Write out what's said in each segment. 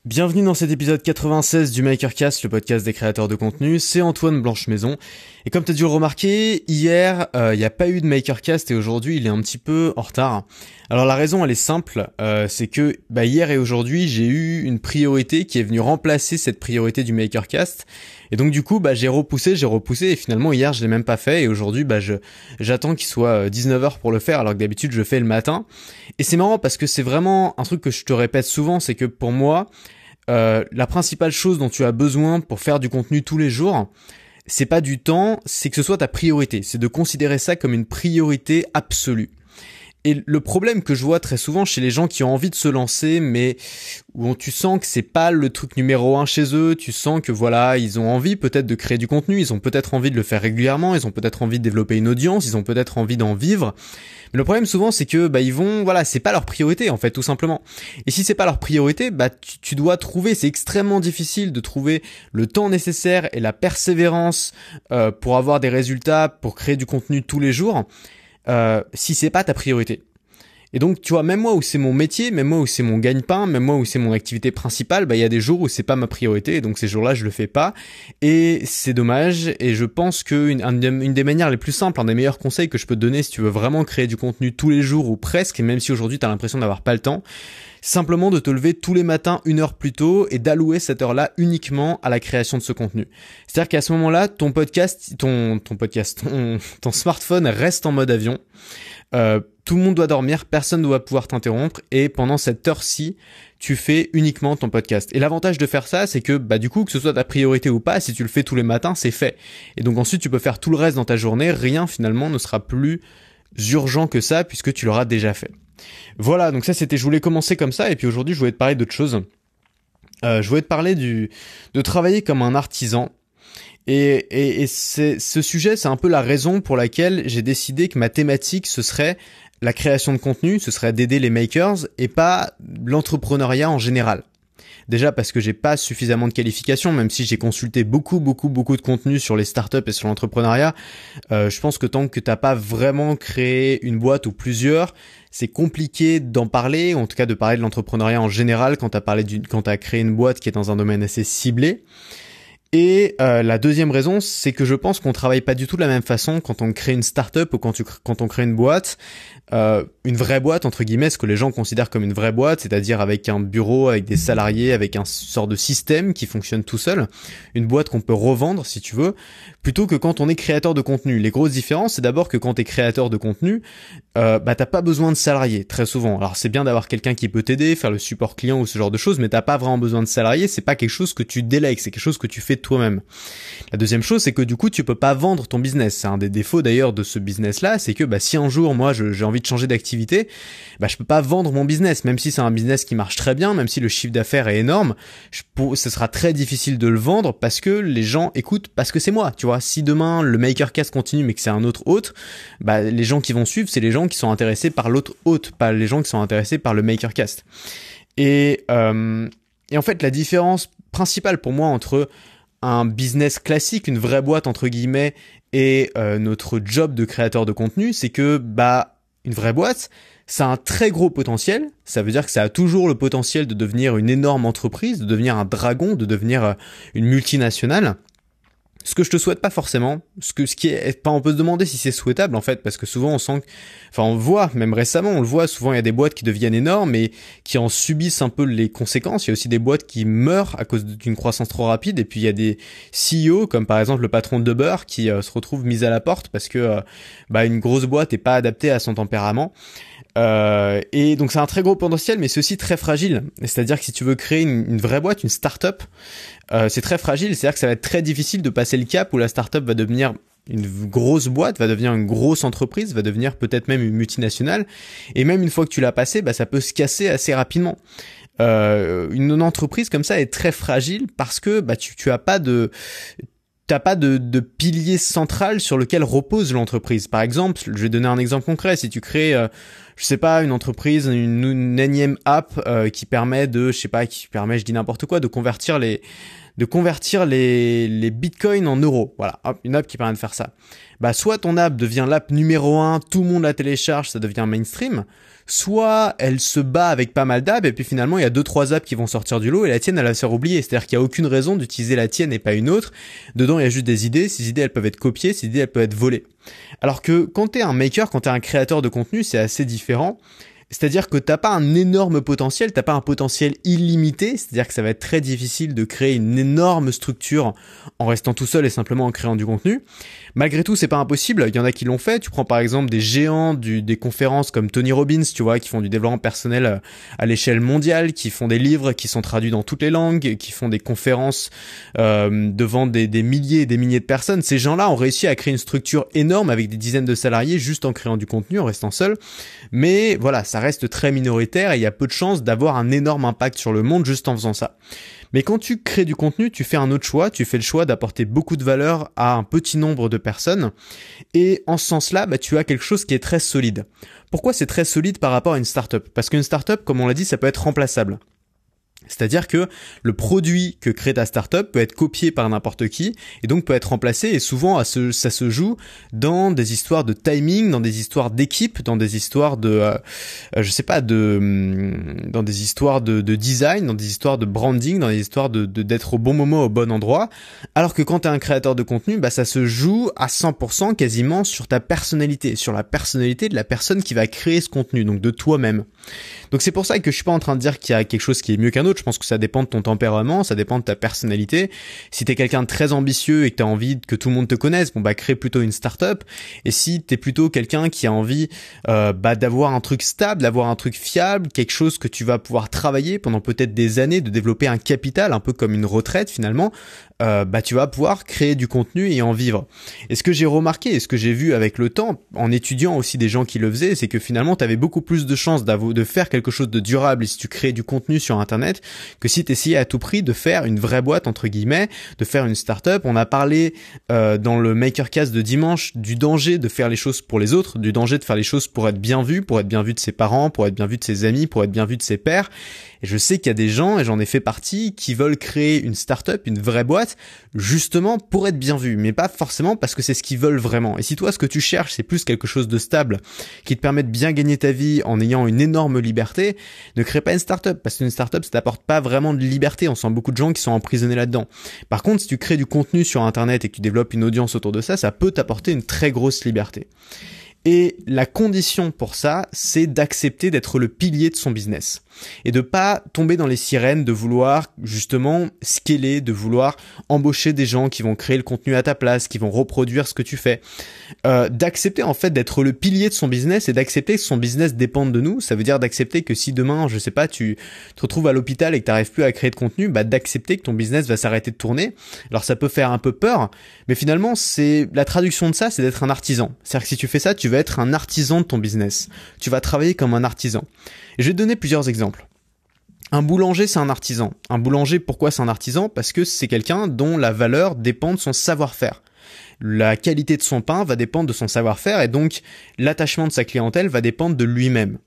Bienvenue dans cet épisode 96 du MakerCast, le podcast des créateurs de contenu. C'est Antoine Blanche-Maison. Et comme tu as dû le remarquer, hier, il n'y a pas eu de MakerCast et aujourd'hui, il est un petit peu en retard. Alors la raison, elle est simple, c'est que hier et aujourd'hui, j'ai eu une priorité qui est venue remplacer cette priorité du MakerCast. Et donc du coup, j'ai repoussé et finalement hier, je l'ai même pas fait. Et aujourd'hui, j'attends qu'il soit 19h pour le faire alors que d'habitude, je fais le matin. Et c'est marrant parce que c'est vraiment un truc que je te répète souvent, c'est que pour moi, la principale chose dont tu as besoin pour faire du contenu tous les jours, c'est pas du temps, c'est que ce soit ta priorité. C'est de considérer ça comme une priorité absolue. Et le problème que je vois très souvent chez les gens qui ont envie de se lancer, mais où tu sens que c'est pas le truc numéro 1 chez eux, tu sens que voilà, ils ont envie peut-être de créer du contenu, ils ont peut-être envie de le faire régulièrement, ils ont peut-être envie de développer une audience, ils ont peut-être envie d'en vivre. Mais le problème souvent c'est que c'est pas leur priorité en fait, tout simplement. Et si c'est pas leur priorité, tu dois trouver, c'est extrêmement difficile de trouver le temps nécessaire et la persévérance pour avoir des résultats, pour créer du contenu tous les jours. Si c'est pas ta priorité. Et donc, tu vois, même moi où c'est mon métier, même moi où c'est mon gagne-pain, même moi où c'est mon activité principale, il y a des jours où c'est pas ma priorité, et donc ces jours-là, je le fais pas. Et c'est dommage, et je pense que une des manières les plus simples, un des meilleurs conseils que je peux te donner si tu veux vraiment créer du contenu tous les jours ou presque, et même si aujourd'hui t'as l'impression d'avoir pas le temps, simplement de te lever tous les matins 1 heure plus tôt et d'allouer cette heure-là uniquement à la création de ce contenu. C'est-à-dire qu'à ce moment-là, ton smartphone reste en mode avion. Tout le monde doit dormir, personne ne doit pouvoir t'interrompre et pendant cette heure-ci, tu fais uniquement ton podcast. Et l'avantage de faire ça, c'est que du coup, que ce soit ta priorité ou pas, si tu le fais tous les matins, c'est fait. Et donc ensuite, tu peux faire tout le reste dans ta journée, rien finalement ne sera plus urgent que ça puisque tu l'auras déjà fait. Voilà, donc je voulais commencer comme ça et puis aujourd'hui, je voulais te parler d'autre chose. Je voulais te parler de travailler comme un artisan. Et ce sujet, c'est un peu la raison pour laquelle j'ai décidé que ma thématique, ce serait la création de contenu, ce serait d'aider les makers et pas l'entrepreneuriat en général. Déjà parce que j'ai pas suffisamment de qualifications, même si j'ai consulté beaucoup de contenu sur les startups et sur l'entrepreneuriat. Je pense que tant que t'as pas vraiment créé une boîte ou plusieurs, c'est compliqué d'en parler, ou en tout cas de parler de l'entrepreneuriat en général quand t'as créé une boîte qui est dans un domaine assez ciblé. Et la deuxième raison, c'est que je pense qu'on travaille pas du tout de la même façon quand on crée une startup ou quand on crée une boîte. Une vraie boîte, entre guillemets, ce que les gens considèrent comme une vraie boîte, c'est-à-dire avec un bureau, avec des salariés, avec un sort de système qui fonctionne tout seul. Une boîte qu'on peut revendre, si tu veux, plutôt que quand on est créateur de contenu. Les grosses différences, c'est d'abord que quand t'es créateur de contenu, t'as pas besoin de salariés, très souvent. Alors c'est bien d'avoir quelqu'un qui peut t'aider, faire le support client ou ce genre de choses, mais t'as pas vraiment besoin de salariés, c'est pas quelque chose que tu délègues, c'est quelque chose que tu fais toi-même. La deuxième chose, c'est que du coup, tu peux pas vendre ton business. C'est un des défauts d'ailleurs de ce business-là, c'est que si un jour, moi, j'ai envie de changer d'activité, je peux pas vendre mon business, même si c'est un business qui marche très bien, même si le chiffre d'affaires est énorme, ce sera très difficile de le vendre parce que les gens écoutent, parce que c'est moi, tu vois. Si demain, le MakerCast continue, mais que c'est un autre hôte, les gens qui vont suivre, c'est les gens qui sont intéressés par l'autre hôte, pas les gens qui sont intéressés par le MakerCast. Et en fait, la différence principale pour moi entre un business classique, une vraie boîte entre guillemets, et notre job de créateur de contenu, c'est que une vraie boîte, ça a un très gros potentiel. Ça veut dire que ça a toujours le potentiel de devenir une énorme entreprise, de devenir un dragon, de devenir une multinationale. Ce que je te souhaite pas forcément, on peut se demander si c'est souhaitable en fait, parce que souvent on voit, même récemment, on le voit, souvent il y a des boîtes qui deviennent énormes et qui en subissent un peu les conséquences. Il y a aussi des boîtes qui meurent à cause d'une croissance trop rapide, et puis il y a des CEO, comme par exemple le patron de Uber, qui se retrouve mis à la porte parce que une grosse boîte est pas adaptée à son tempérament. Et donc c'est un très gros potentiel, mais c'est aussi très fragile. C'est-à-dire que si tu veux créer une vraie boîte, une start-up, c'est très fragile. C'est-à-dire que ça va être très difficile de passer le cap où la start-up va devenir une grosse boîte, va devenir une grosse entreprise, va devenir peut-être même une multinationale. Et même une fois que tu l'as passé, ça peut se casser assez rapidement. Une entreprise comme ça est très fragile parce que tu as pas de pilier central sur lequel repose l'entreprise. Par exemple, je vais donner un exemple concret. Si tu crées je sais pas, une entreprise, une énième app qui permet de, je dis n'importe quoi, de convertir les bitcoins en euros. Voilà, hop, une app qui permet de faire ça. Bah, soit ton app devient l'app numéro 1, tout le monde la télécharge, ça devient mainstream, soit elle se bat avec pas mal d'apps et puis finalement il y a 2-3 apps qui vont sortir du lot et la tienne elle va se faire oublier. C'est-à-dire qu'il y a aucune raison d'utiliser la tienne et pas une autre. Dedans il y a juste des idées, ces idées elles peuvent être copiées, ces idées elles peuvent être volées. Alors que quand t'es un maker, quand t'es un créateur de contenu, c'est assez différent. C'est-à-dire que t'as pas un énorme potentiel, t'as pas un potentiel illimité, c'est-à-dire que ça va être très difficile de créer une énorme structure en restant tout seul et simplement en créant du contenu. Malgré tout, c'est pas impossible, il y en a qui l'ont fait. Tu prends par exemple des géants des conférences comme Tony Robbins, tu vois, qui font du développement personnel à l'échelle mondiale, qui font des livres qui sont traduits dans toutes les langues, qui font des conférences devant des milliers et des milliers de personnes. Ces gens-là ont réussi à créer une structure énorme avec des dizaines de salariés juste en créant du contenu, en restant seul. Mais voilà, ça reste très minoritaire et il y a peu de chances d'avoir un énorme impact sur le monde juste en faisant ça. Mais quand tu crées du contenu, tu fais un autre choix, tu fais le choix d'apporter beaucoup de valeur à un petit nombre de personnes et en ce sens-là, bah, tu as quelque chose qui est très solide. Pourquoi c'est très solide par rapport à une startup ? Parce qu'une startup, comme on l'a dit, ça peut être remplaçable. C'est-à-dire que le produit que crée ta startup peut être copié par n'importe qui et donc peut être remplacé et souvent ça se joue dans des histoires de timing, dans des histoires d'équipe, dans des histoires de dans des histoires de design, dans des histoires de branding, dans des histoires d'être au bon moment au bon endroit. Alors que quand tu es un créateur de contenu, bah ça se joue à 100% quasiment sur ta personnalité, sur la personnalité de la personne qui va créer ce contenu, donc de toi-même. Donc c'est pour ça que je suis pas en train de dire qu'il y a quelque chose qui est mieux qu'un autre. Je pense que ça dépend de ton tempérament, ça dépend de ta personnalité. Si t'es quelqu'un de très ambitieux et que t'as envie que tout le monde te connaisse, bon bah crée plutôt une start-up. Et si t'es plutôt quelqu'un qui a envie d'avoir un truc stable, d'avoir un truc fiable, quelque chose que tu vas pouvoir travailler pendant peut-être des années, de développer un capital, un peu comme une retraite finalement, tu vas pouvoir créer du contenu et en vivre. Et ce que j'ai remarqué et ce que j'ai vu avec le temps, en étudiant aussi des gens qui le faisaient, c'est que finalement t'avais beaucoup plus de chances de faire quelque chose de durable si tu crées du contenu sur internet que si tu essayais à tout prix de faire une vraie boîte entre guillemets, de faire une start-up. On a parlé dans le Makercast de dimanche du danger de faire les choses pour les autres, du danger de faire les choses pour être bien vu de ses parents, pour être bien vu de ses amis, pour être bien vu de ses pairs. Et je sais qu'il y a des gens, et j'en ai fait partie, qui veulent créer une start-up, une vraie boîte, justement pour être bien vu, mais pas forcément parce que c'est ce qu'ils veulent vraiment. Et si toi, ce que tu cherches, c'est plus quelque chose de stable, qui te permet de bien gagner ta vie en ayant une énorme liberté, ne crée pas une start-up, parce qu'une start-up, ça t'apporte pas vraiment de liberté. On sent beaucoup de gens qui sont emprisonnés là-dedans. Par contre, si tu crées du contenu sur Internet et que tu développes une audience autour de ça, ça peut t'apporter une très grosse liberté. Et la condition pour ça, c'est d'accepter d'être le pilier de son business et de pas tomber dans les sirènes de vouloir justement scaler, de vouloir embaucher des gens qui vont créer le contenu à ta place, qui vont reproduire ce que tu fais. D'accepter en fait d'être le pilier de son business et d'accepter que son business dépende de nous. Ça veut dire d'accepter que si demain, je sais pas, tu te retrouves à l'hôpital et que t'arrives plus à créer de contenu, bah d'accepter que ton business va s'arrêter de tourner. Alors ça peut faire un peu peur, mais finalement c'est la traduction de ça, c'est d'être un artisan. C'est-à-dire que si tu fais ça, tu vas être un artisan de ton business. Tu vas travailler comme un artisan. Et je vais te donner plusieurs exemples. Un boulanger, c'est un artisan. Un boulanger, pourquoi c'est un artisan ? Parce que c'est quelqu'un dont la valeur dépend de son savoir-faire. La qualité de son pain va dépendre de son savoir-faire et donc l'attachement de sa clientèle va dépendre de lui-même,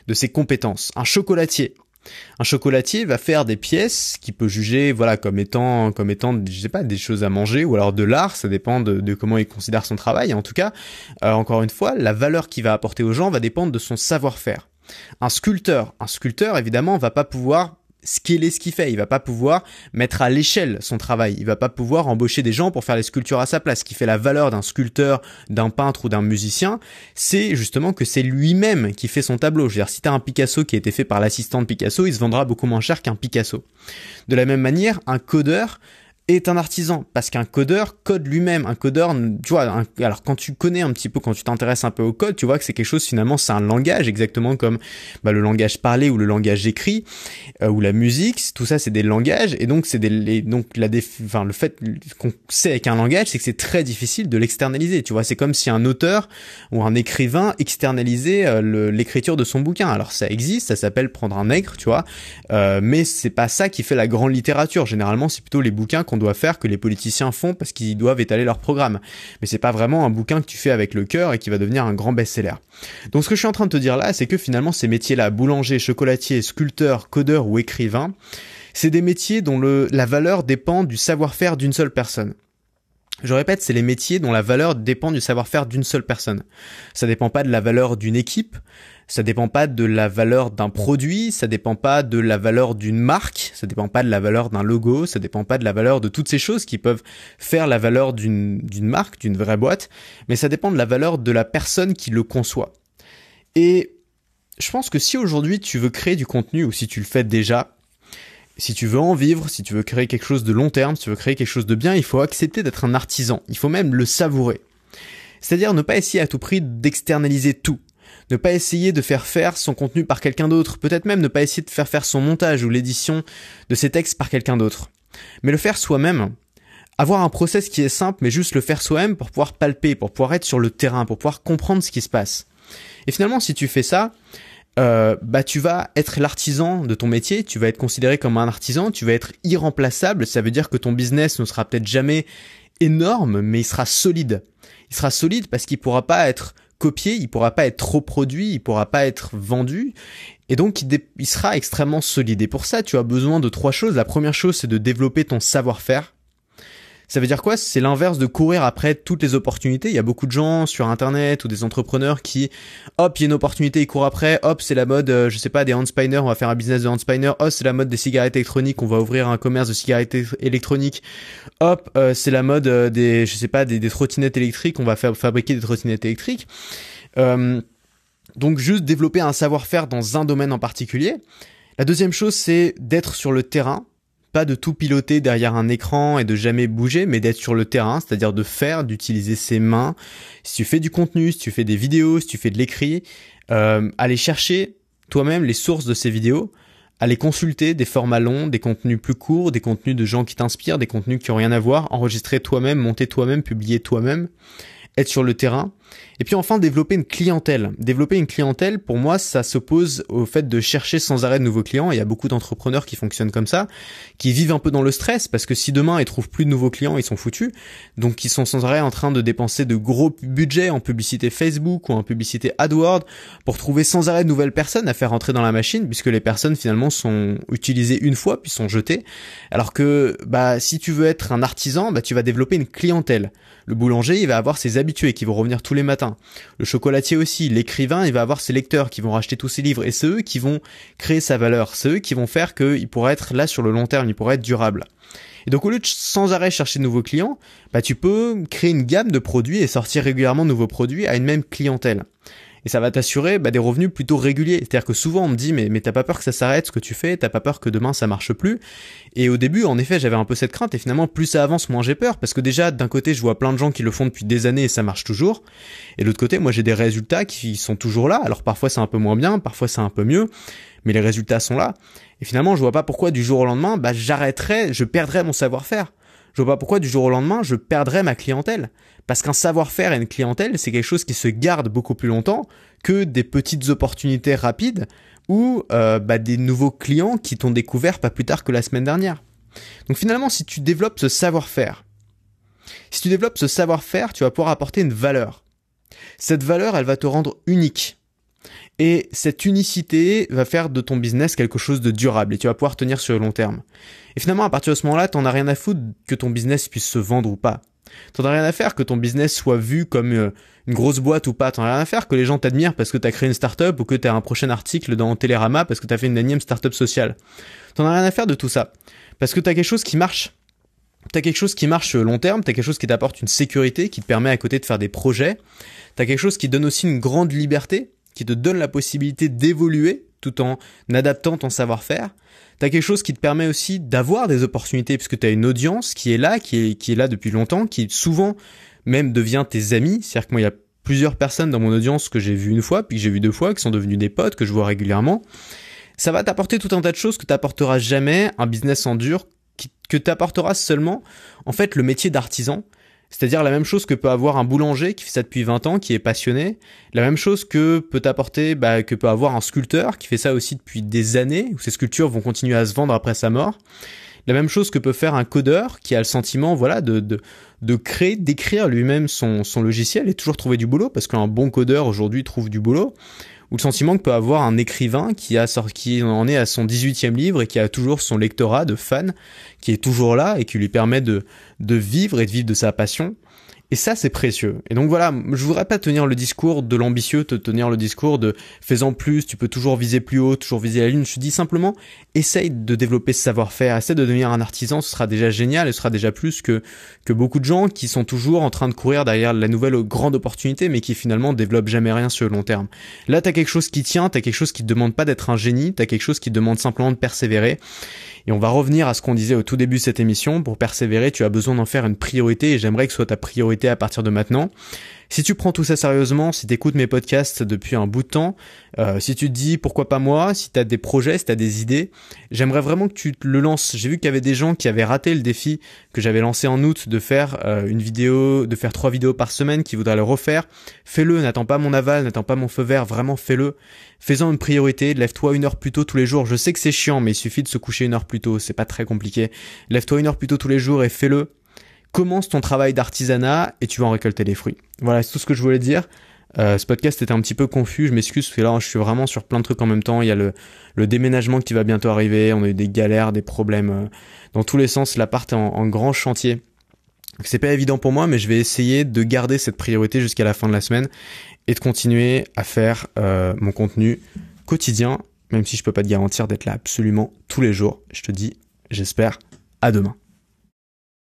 de ses compétences. Un chocolatier. Un chocolatier va faire des pièces qu'il peut juger comme étant je sais pas, des choses à manger ou alors de l'art, ça dépend de comment il considère son travail. En tout cas, encore une fois, la valeur qu'il va apporter aux gens va dépendre de son savoir-faire. Un sculpteur évidemment va pas pouvoir scaler ce qu'il fait, il va pas pouvoir mettre à l'échelle son travail, il va pas pouvoir embaucher des gens pour faire les sculptures à sa place. Ce qui fait la valeur d'un sculpteur, d'un peintre ou d'un musicien, c'est justement que c'est lui-même qui fait son tableau. Je veux dire, si t'as un Picasso qui a été fait par l'assistant de Picasso, il se vendra beaucoup moins cher qu'un Picasso. De la même manière, un codeur est un artisan, parce qu'un codeur code lui-même. Un codeur, tu vois, alors quand tu connais un petit peu, quand tu t'intéresses un peu au code, tu vois que c'est quelque chose, finalement, c'est un langage, exactement comme le langage parlé ou le langage écrit, ou la musique, tout ça c'est des langages, et donc le fait qu'on sait avec un langage, c'est que c'est très difficile de l'externaliser, tu vois, c'est comme si un auteur ou un écrivain externalisait l'écriture de son bouquin. Alors ça existe, ça s'appelle prendre un nègre, tu vois, mais c'est pas ça qui fait la grande littérature. Généralement, c'est plutôt les bouquins qu'on qu'on doit faire, que les politiciens font parce qu'ils doivent étaler leur programme. Mais c'est pas vraiment un bouquin que tu fais avec le cœur et qui va devenir un grand best-seller. Donc ce que je suis en train de te dire là, c'est que finalement ces métiers-là, boulanger, chocolatier, sculpteur, codeur ou écrivain, c'est des métiers dont la valeur dépend du savoir-faire d'une seule personne. Je répète, c'est les métiers dont la valeur dépend du savoir-faire d'une seule personne. Ça dépend pas de la valeur d'une équipe, ça dépend pas de la valeur d'un produit, ça dépend pas de la valeur d'une marque, ça dépend pas de la valeur d'un logo, ça dépend pas de la valeur de toutes ces choses qui peuvent faire la valeur d'une marque, d'une vraie boîte, mais ça dépend de la valeur de la personne qui le conçoit. Et je pense que si aujourd'hui tu veux créer du contenu ou si tu le fais déjà, si tu veux en vivre, si tu veux créer quelque chose de long terme, si tu veux créer quelque chose de bien, il faut accepter d'être un artisan. Il faut même le savourer. C'est-à-dire ne pas essayer à tout prix d'externaliser tout. Ne pas essayer de faire son contenu par quelqu'un d'autre. Peut-être même ne pas essayer de faire son montage ou l'édition de ses textes par quelqu'un d'autre. Mais le faire soi-même. Avoir un process qui est simple, mais juste le faire soi-même pour pouvoir palper, pour pouvoir être sur le terrain, pour pouvoir comprendre ce qui se passe. Et finalement, si tu fais ça, tu vas être l'artisan de ton métier, tu vas être considéré comme un artisan, tu vas être irremplaçable, ça veut dire que ton business ne sera peut-être jamais énorme, mais il sera solide. Il sera solide parce qu'il pourra pas être copié, il pourra pas être reproduit, il pourra pas être vendu, et donc il sera extrêmement solide. Et pour ça, tu as besoin de 3 choses. La première chose, c'est de développer ton savoir-faire. Ça veut dire quoi? C'est l'inverse de courir après toutes les opportunités. Il y a beaucoup de gens sur Internet ou des entrepreneurs qui, hop, il y a une opportunité, ils courent après, hop, c'est la mode, je sais pas, des handspinners, on va faire un business de handspinner, hop, c'est la mode des cigarettes électroniques, on va ouvrir un commerce de cigarettes électroniques, hop, c'est la mode des trottinettes électriques, on va fabriquer des trottinettes électriques. Donc juste développer un savoir-faire dans un domaine en particulier. La deuxième chose, c'est d'être sur le terrain. Pas de tout piloter derrière un écran et de jamais bouger, mais d'être sur le terrain, c'est-à-dire de faire, d'utiliser ses mains. Si tu fais du contenu, si tu fais des vidéos, si tu fais de l'écrit, aller chercher toi-même les sources de ces vidéos, aller consulter des formats longs, des contenus plus courts, des contenus de gens qui t'inspirent, des contenus qui ont rien à voir, enregistrer toi-même, monter toi-même, publier toi-même, être sur le terrain. Et puis enfin, développer une clientèle. Développer une clientèle, pour moi, ça s'oppose au fait de chercher sans arrêt de nouveaux clients. Il y a beaucoup d'entrepreneurs qui fonctionnent comme ça, qui vivent un peu dans le stress, parce que si demain ils trouvent plus de nouveaux clients, ils sont foutus. Donc ils sont sans arrêt en train de dépenser de gros budgets en publicité Facebook ou en publicité AdWords pour trouver sans arrêt de nouvelles personnes à faire rentrer dans la machine, puisque les personnes finalement sont utilisées une fois puis sont jetées. Alors que si tu veux être un artisan, tu vas développer une clientèle. Le boulanger, il va avoir ses habitués qui vont revenir tous les matins. Le chocolatier aussi, l'écrivain, il va avoir ses lecteurs qui vont racheter tous ses livres. Et c'est eux qui vont créer sa valeur. C'est eux qui vont faire qu'il pourra être là sur le long terme, il pourra être durable. Et donc au lieu de sans arrêt chercher de nouveaux clients, tu peux créer une gamme de produits et sortir régulièrement de nouveaux produits à une même clientèle. Et ça va t'assurer des revenus plutôt réguliers. C'est-à-dire que souvent on me dit mais t'as pas peur que ça s'arrête ce que tu fais, t'as pas peur que demain ça marche plus. Et au début en effet j'avais un peu cette crainte et finalement plus ça avance moins j'ai peur parce que déjà d'un côté je vois plein de gens qui le font depuis des années et ça marche toujours. Et de l'autre côté moi j'ai des résultats qui sont toujours là. Alors parfois c'est un peu moins bien, parfois c'est un peu mieux, mais les résultats sont là. Et finalement je vois pas pourquoi du jour au lendemain je perdrais mon savoir-faire. Je vois pas pourquoi du jour au lendemain je perdrais ma clientèle. Parce qu'un savoir-faire et une clientèle, c'est quelque chose qui se garde beaucoup plus longtemps que des petites opportunités rapides ou des nouveaux clients qui t'ont découvert pas plus tard que la semaine dernière. Donc finalement, si tu développes ce savoir-faire, tu vas pouvoir apporter une valeur. Cette valeur, elle va te rendre unique. Et cette unicité va faire de ton business quelque chose de durable et tu vas pouvoir tenir sur le long terme. Et finalement, à partir de ce moment-là, t'en as rien à foutre que ton business puisse se vendre ou pas. T'en as rien à faire que ton business soit vu comme une grosse boîte ou pas. T'en as rien à faire que les gens t'admirent parce que t'as créé une startup ou que t'as un prochain article dans Télérama parce que t'as fait une énième startup sociale. T'en as rien à faire de tout ça. Parce que t'as quelque chose qui marche. T'as quelque chose qui marche sur le long terme, t'as quelque chose qui t'apporte une sécurité, qui te permet à côté de faire des projets. T'as quelque chose qui donne aussi une grande liberté, qui te donne la possibilité d'évoluer tout en adaptant ton savoir-faire. T'as quelque chose qui te permet aussi d'avoir des opportunités puisque t'as une audience qui est là depuis longtemps, qui souvent même devient tes amis. C'est-à-dire que moi, il y a plusieurs personnes dans mon audience que j'ai vues une fois, puis que j'ai vues 2 fois, qui sont devenues des potes, que je vois régulièrement. Ça va t'apporter tout un tas de choses que t'apportera jamais un business en dur, que t'apportera seulement, en fait, le métier d'artisan. C'est-à-dire la même chose que peut avoir un boulanger qui fait ça depuis 20 ans, qui est passionné. La même chose que peut apporter, que peut avoir un sculpteur qui fait ça aussi depuis des années, où ses sculptures vont continuer à se vendre après sa mort. La même chose que peut faire un codeur qui a le sentiment, voilà, de créer, d'écrire lui-même son logiciel et toujours trouver du boulot, parce qu'un bon codeur aujourd'hui trouve du boulot. Ou le sentiment que peut avoir un écrivain qui en est à son 18e livre et qui a toujours son lectorat de fans, qui est toujours là et qui lui permet de vivre et de vivre de sa passion. Et ça, c'est précieux. Et donc voilà, je voudrais pas tenir le discours de l'ambitieux, te tenir le discours de fais-en plus, tu peux toujours viser plus haut, toujours viser la lune. Je te dis simplement, essaye de développer ce savoir-faire, essaie de devenir un artisan, ce sera déjà génial et ce sera déjà plus que beaucoup de gens qui sont toujours en train de courir derrière la nouvelle grande opportunité, mais qui finalement développent jamais rien sur le long terme. Là, t'as quelque chose qui tient, t'as quelque chose qui te demande pas d'être un génie, t'as quelque chose qui te demande simplement de persévérer. Et on va revenir à ce qu'on disait au tout début de cette émission. Pour persévérer, tu as besoin d'en faire une priorité et j'aimerais que ce soit ta priorité à partir de maintenant. Si tu prends tout ça sérieusement, si tu écoutes mes podcasts depuis un bout de temps, si tu te dis pourquoi pas moi, si tu as des projets, si tu as des idées, j'aimerais vraiment que tu le lances. J'ai vu qu'il y avait des gens qui avaient raté le défi que j'avais lancé en août de faire une vidéo, de faire 3 vidéos par semaine, qui voudraient le refaire. Fais-le, n'attends pas mon aval, n'attends pas mon feu vert, vraiment fais-le. Fais-en une priorité, lève-toi 1 heure plus tôt tous les jours. Je sais que c'est chiant, mais il suffit de se coucher 1 heure plus tôt, c'est pas très compliqué. Lève-toi 1 heure plus tôt tous les jours et fais-le. Commence ton travail d'artisanat et tu vas en récolter les fruits. Voilà, c'est tout ce que je voulais dire. Ce podcast était un petit peu confus, je m'excuse parce que là je suis vraiment sur plein de trucs en même temps. Il y a le déménagement qui va bientôt arriver, on a eu des galères, des problèmes dans tous les sens. L'appart est en grand chantier. C'est pas évident pour moi, mais je vais essayer de garder cette priorité jusqu'à la fin de la semaine et de continuer à faire mon contenu quotidien, même si je peux pas te garantir d'être là absolument tous les jours. Je te dis, j'espère, à demain.